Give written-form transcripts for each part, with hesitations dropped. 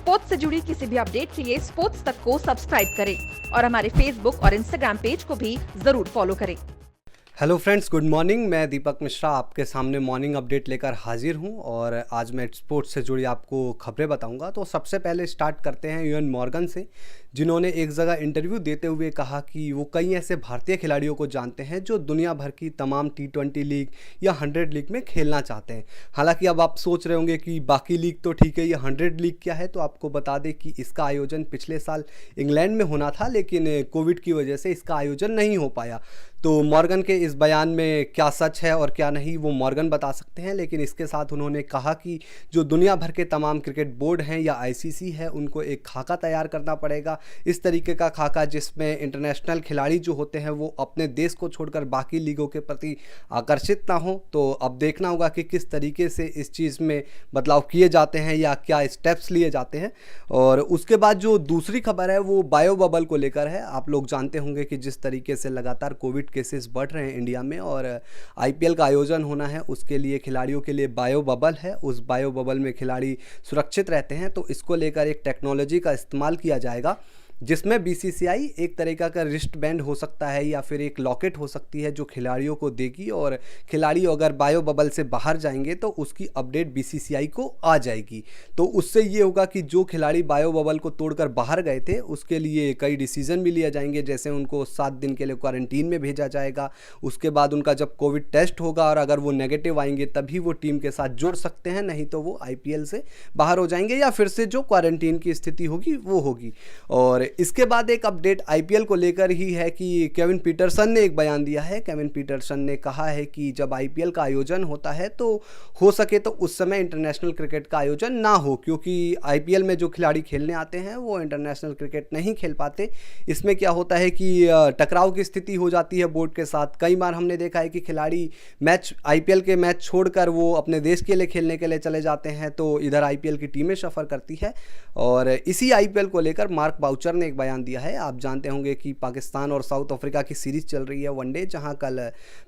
Sports से जुड़ी किसी भी अपडेट के लिए स्पोर्ट्स तक को सब्सक्राइब करें और हमारे फेसबुक और इंस्टाग्राम पेज को भी जरूर फॉलो करें। Hello friends, good morning. मैं दीपक मिश्रा आपके सामने मॉर्निंग अपडेट लेकर हाजिर हूं और आज मैं स्पोर्ट्स से जुड़ी आपको खबरें बताऊंगा। तो सबसे पहले स्टार्ट करते हैं यूएन मॉर्गन से, जिन्होंने एक जगह इंटरव्यू देते हुए कहा कि वो कई ऐसे भारतीय खिलाड़ियों को जानते हैं जो दुनिया भर की तमाम T20 लीग या 100 लीग में खेलना चाहते हैं। हालांकि अब आप सोच रहे होंगे कि बाकी लीग तो ठीक है, ये 100 लीग क्या है। तो आपको बता दें कि इसका आयोजन पिछले साल इंग्लैंड में होना था, लेकिन कोविड की वजह से इसका आयोजन नहीं हो पाया। तो मॉर्गन के इस बयान में क्या सच है और क्या नहीं, वो मॉर्गन बता सकते हैं। लेकिन इसके साथ उन्होंने कहा कि जो दुनिया भर के तमाम क्रिकेट बोर्ड हैं या आईसीसी है, उनको एक खाका तैयार करना पड़ेगा, इस तरीके का खाका जिसमें इंटरनेशनल खिलाड़ी जो होते हैं वो अपने देश को छोड़कर बाकी लीगों के प्रति आकर्षित ना हो। तो अब देखना होगा कि किस तरीके से इस चीज़ में बदलाव किए जाते हैं या क्या स्टेप्स लिए जाते हैं। और उसके बाद जो दूसरी खबर है वो बायो बबल को लेकर है। आप लोग जानते होंगे कि जिस तरीके से लगातार कोविड केसेस बढ़ रहे हैं इंडिया में और आईपीएल का आयोजन होना है, उसके लिए खिलाड़ियों के लिए बायो बबल है। उस बायो बबल में खिलाड़ी सुरक्षित रहते हैं। तो इसको लेकर एक टेक्नोलॉजी का इस्तेमाल किया जाएगा जिसमें बीसीसीआई एक तरीका का रिस्ट बैंड हो सकता है या फिर एक लॉकेट हो सकती है जो खिलाड़ियों को देगी, और खिलाड़ी अगर बायो बबल से बाहर जाएंगे तो उसकी अपडेट बीसीसीआई को आ जाएगी। तो उससे ये होगा कि जो खिलाड़ी बायो बबल को तोड़कर बाहर गए थे उसके लिए कई डिसीजन भी लिए जाएंगे, जैसे उनको 7 दिन के लिए क्वारंटीन में भेजा जाएगा। उसके बाद उनका जब कोविड टेस्ट होगा और अगर वो नेगेटिव आएंगे तभी वो टीम के साथ जुड़ सकते हैं, नहीं तो वो आईपीएल से बाहर हो जाएंगे या फिर से जो क्वारंटीन की स्थिति होगी वो होगी। और इसके बाद एक अपडेट आईपीएल को लेकर ही है कि केविन पीटरसन ने एक बयान दिया है। केविन पीटरसन ने कहा है कि जब आईपीएल का आयोजन होता है तो हो सके तो उस समय इंटरनेशनल क्रिकेट का आयोजन ना हो, क्योंकि आईपीएल में जो खिलाड़ी खेलने आते हैं वो इंटरनेशनल क्रिकेट नहीं खेल पाते। इसमें क्या होता है कि टकराव की स्थिति हो जाती है बोर्ड के साथ। कई बार हमने देखा है कि खिलाड़ी आईपीएल के मैच छोड़कर वो अपने देश के लिए खेलने के लिए चले जाते हैं, तो इधर आईपीएल की टीमें सफ़र करती है। और इसी आईपीएल को लेकर मार्क बाउचर ने एक बयान दिया है। आप जानते होंगे कि पाकिस्तान और साउथ अफ्रीका की सीरीज चल रही है वनडे, जहां कल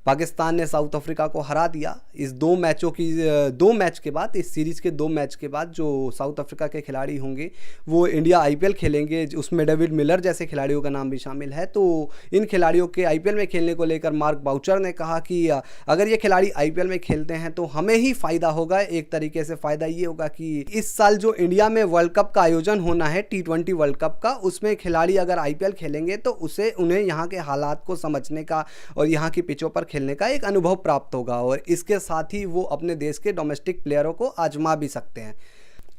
पाकिस्तान ने साउथ अफ्रीका को हरा दिया। इस दो मैच के बाद, इस सीरीज के 2 मैच के बाद जो साउथ अफ्रीका के खिलाड़ी होंगे वो इंडिया आईपीएल खेलेंगे। उसमें डेविड मिलर जैसे खिलाड़ियों का नाम भी शामिल है। तो इन खिलाड़ियों के आईपीएल में खेलने को लेकर मार्क बाउचर ने कहा कि अगर ये खिलाड़ी आईपीएल में खेलते हैं तो हमें ही फ़ायदा होगा। एक तरीके से फ़ायदा ये होगा कि इस साल जो इंडिया में वर्ल्ड कप का आयोजन होना है, T20 वर्ल्ड कप का, उसमें खिलाड़ी अगर आईपीएल खेलेंगे तो उन्हें यहाँ के हालात को समझने का और यहाँ की पिचों पर खेलने का एक अनुभव प्राप्त होगा, और इसके साथ ही वो अपने देश के डोमेस्टिक प्लेयरों को आजमा भी सकते हैं।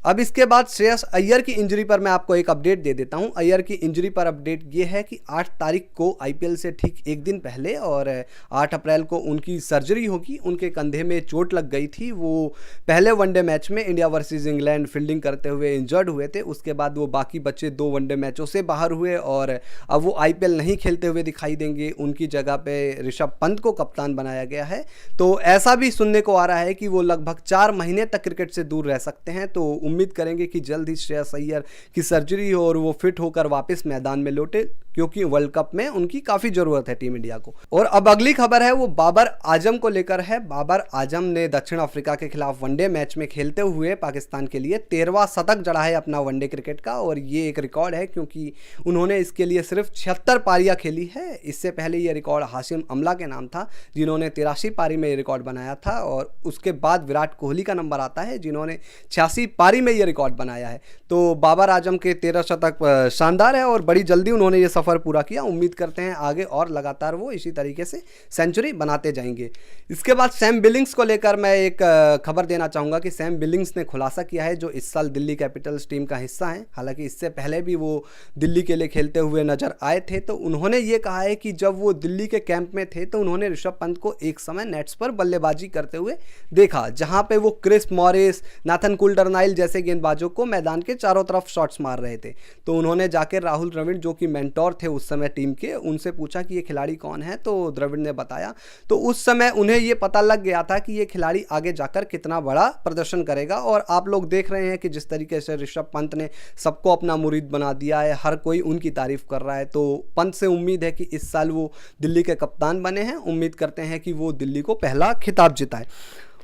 अब इसके बाद श्रेयस अय्यर की इंजरी पर मैं आपको एक अपडेट दे देता हूं। अय्यर की इंजरी पर अपडेट ये है कि 8 तारीख को आईपीएल से ठीक एक दिन पहले और 8 अप्रैल को उनकी सर्जरी होगी। उनके कंधे में चोट लग गई थी। वो पहले वनडे मैच में इंडिया वर्सेस इंग्लैंड फील्डिंग करते हुए इंजर्ड हुए थे। उसके बाद वो बाकी बचे 2 वनडे मैचों से बाहर हुए और अब वो आईपीएल नहीं खेलते हुए दिखाई देंगे। उनकी जगह पे ऋषभ पंत को कप्तान बनाया गया है। तो ऐसा भी सुनने को आ रहा है कि वो लगभग 4 महीने तक क्रिकेट से दूर रह सकते हैं। तो उम्मीद करेंगे कि जल्द ही श्रेयस अय्यर की सर्जरी हो और वो फिट होकर वापस मैदान में लौटे, क्योंकि वर्ल्ड कप में उनकी काफ़ी ज़रूरत है टीम इंडिया को। और अब अगली खबर है वो बाबर आजम को लेकर है। बाबर आजम ने दक्षिण अफ्रीका के खिलाफ वनडे मैच में खेलते हुए पाकिस्तान के लिए 13वां शतक जड़ा है अपना वनडे क्रिकेट का, और ये एक रिकॉर्ड है क्योंकि उन्होंने इसके लिए सिर्फ 76 पारियां खेली है। इससे पहले ये रिकॉर्ड हाशिम अमला के नाम था, जिन्होंने 83 पारी में ये रिकॉर्ड बनाया था, और उसके बाद विराट कोहली का नंबर आता है जिन्होंने 86 पारी में ये रिकॉर्ड बनाया है। तो बाबर आजम के 13 शतक शानदार है और बड़ी जल्दी उन्होंने ये सफ़र पूरा किया। उम्मीद करते हैं आगे और लगातार वो इसी तरीके से सेंचुरी बनाते जाएंगे। इसके बाद सैम बिलिंग्स को लेकर मैं एक खबर देना चाहूँगा कि सैम बिलिंग्स ने खुलासा किया है, जो इस साल दिल्ली कैपिटल्स टीम का हिस्सा हैं। हालांकि इससे पहले भी वो दिल्ली के लिए खेलते हुए नजर आए थे। तो उन्होंने ये कहा है कि जब वो दिल्ली के कैंप में थे तो उन्होंने ऋषभ पंत को एक समय नेट्स पर बल्लेबाजी करते हुए देखा, जहां पे वो क्रिस मॉरिस, नाथन कुल्टरनाइल जैसे गेंदबाजों को मैदान के चारों तरफ शॉट्स मार रहे थे। तो उन्होंने जाकर राहुल द्रविड़, जो कि मेंटोर थे उस समय टीम के, उनसे पूछा कि ये खिलाड़ी कौन है। तो द्रविड़ ने बताया। तो उस समय उन्हें ये पता लग गया था कि ये खिलाड़ी आगे जाकर कितना बड़ा प्रदर्शन करेगा। और आप लोग देख रहे हैं कि जिस तरीके से ऋषभ पंत ने सबको अपना मुरीद बना दिया है, हर कोई उनकी तारीफ कर रहा है। तो पंत से उम्मीद है कि इस साल वो दिल्ली के कप्तान बने हैं। उम्मीद करते हैं कि वो दिल्ली को पहला खिताब जिताए।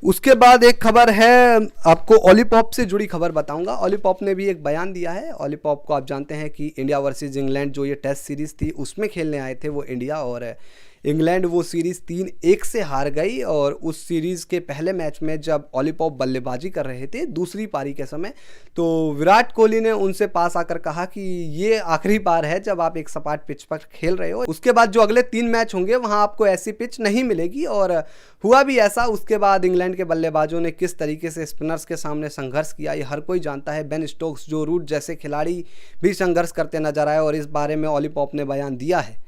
उसके बाद एक खबर है, आपको ओलीपॉप से जुड़ी खबर बताऊंगा। ओलीपॉप ने भी एक बयान दिया है। ओलीपॉप को आप जानते हैं कि इंडिया वर्सेस इंग्लैंड जो ये टेस्ट सीरीज़ थी उसमें खेलने आए थे वो इंडिया, और इंग्लैंड वो सीरीज़ 3-1 से हार गई। और उस सीरीज़ के पहले मैच में जब ओलीपॉप बल्लेबाजी कर रहे थे दूसरी पारी के समय, तो विराट कोहली ने उनसे पास आकर कहा कि ये आखिरी बार है जब आप एक सपाट पिच पर खेल रहे हो, उसके बाद जो अगले 3 मैच होंगे वहां आपको ऐसी पिच नहीं मिलेगी। और हुआ भी ऐसा। उसके बाद इंग्लैंड के बल्लेबाजों ने किस तरीके से स्पिनर्स के सामने संघर्ष किया ये हर कोई जानता है। बेन स्टोक्स, जो रूट जैसे खिलाड़ी भी संघर्ष करते नजर आए, और इस बारे में ओलीपॉप ने बयान दिया है।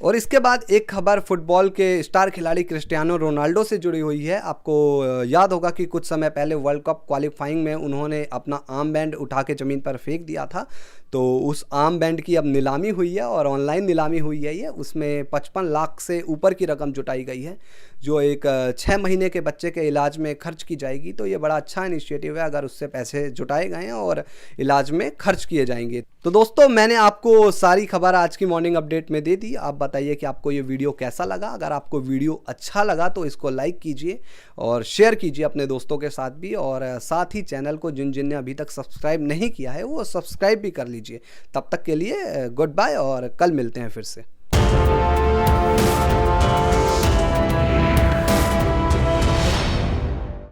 और इसके बाद एक खबर फुटबॉल के स्टार खिलाड़ी क्रिस्टियानो रोनाल्डो से जुड़ी हुई है। आपको याद होगा कि कुछ समय पहले वर्ल्ड कप क्वालिफाइंग में उन्होंने अपना आर्म बैंड उठा के ज़मीन पर फेंक दिया था। तो उस आर्म बैंड की अब नीलामी हुई है, और ऑनलाइन नीलामी हुई है ये। उसमें 55 लाख से ऊपर की रकम जुटाई गई है, जो एक 6 महीने के बच्चे के इलाज में खर्च की जाएगी। तो ये बड़ा अच्छा इनिशिएटिव है अगर उससे पैसे जुटाए गए हैं और इलाज में खर्च किए जाएंगे। तो दोस्तों, मैंने आपको सारी खबर आज की मॉर्निंग अपडेट में दे दी। आप बताइए कि आपको ये वीडियो कैसा लगा। अगर आपको वीडियो अच्छा लगा तो इसको लाइक कीजिए और शेयर कीजिए अपने दोस्तों के साथ भी, और साथ ही चैनल को जिन ने अभी तक सब्सक्राइब नहीं किया है वो सब्सक्राइब भी कर लीजिए। तब तक के लिए गुड बाय, और कल मिलते हैं फिर से।